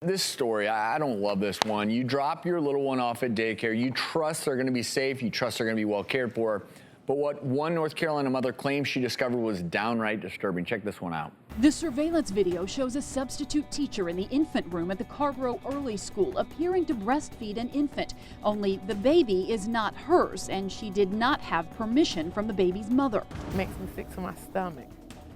This story, I don't love this one. You drop your little one off at daycare. You trust they're going to be safe. You trust they're going to be well cared for. But what one North Carolina mother claims she discovered was downright disturbing. Check this one out. The surveillance video shows a substitute teacher in the infant room at the Cargrove Early School appearing to breastfeed an infant. Only the baby is not hers, and she did not have permission from the baby's mother. It makes me sick to my stomach.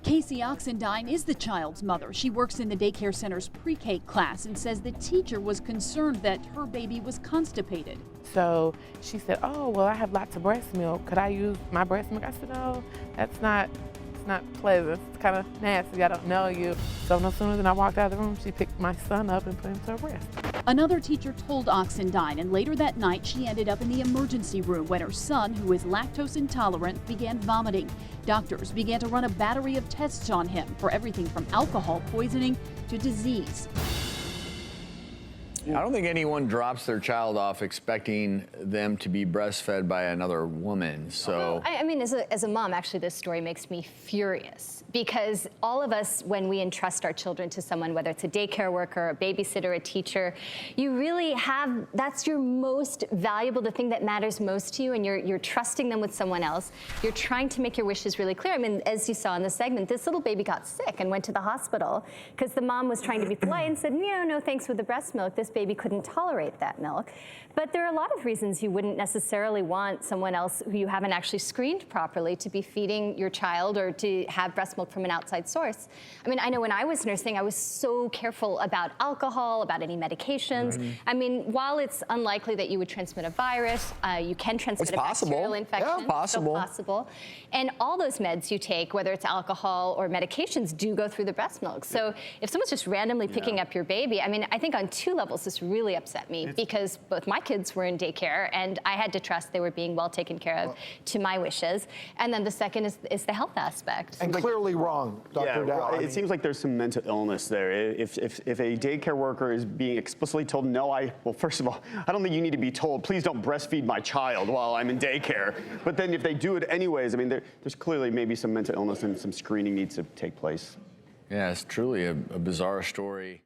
Casey Oxendine is the child's mother. She works in the daycare center's pre-K class and says the teacher was concerned that her baby was constipated. So she said, oh, well, I have lots of breast milk. Could I use my breast milk? I said, no, it's not pleasant. It's kind of nasty. I don't know you. So no sooner than I walked out of the room, she picked my son up and put him to her breast. Another teacher told Oxendine, and later that night she ended up in the emergency room when her son, who is lactose intolerant, began vomiting. Doctors began to run a battery of tests on him for everything from alcohol poisoning to disease. I don't think anyone drops their child off expecting them to be breastfed by another woman. So I mean, as a mom, actually, this story makes me furious because all of us, when we entrust our children to someone, whether it's a daycare worker, a babysitter, a teacher, you really have, that's your most valuable, the thing that matters most to you, and you're trusting them with someone else. You're trying to make your wishes really clear. I mean, as you saw in the segment, this little baby got sick and went to the hospital because the mom was trying to be polite and said, no thanks with the breast milk. This baby couldn't tolerate that milk. But there are a lot of reasons you wouldn't necessarily want someone else who you haven't actually screened properly to be feeding your child or to have breast milk from an outside source. I mean, I know when I was nursing, I was so careful about alcohol, about any medications. Mm-hmm. I mean, while it's unlikely that you would transmit a virus, you can transmit a bacterial infection. Yeah, possible. So possible. And all those meds you take, whether it's alcohol or medications, do go through the breast milk. So if someone's just randomly picking up your baby, I mean, I think on two levels this really upset me because both my kids were in daycare and I had to trust they were being well taken care of to my wishes. And then the second is the health aspect. And clearly wrong, Dr. Dow. It seems like there's some mental illness there. If a daycare worker is being explicitly told, no, well, first of all, I don't think you need to be told, please don't breastfeed my child while I'm in daycare. But then if they do it anyways, I mean, there's clearly maybe some mental illness and some screening needs to take place. yeah, it's truly a bizarre story.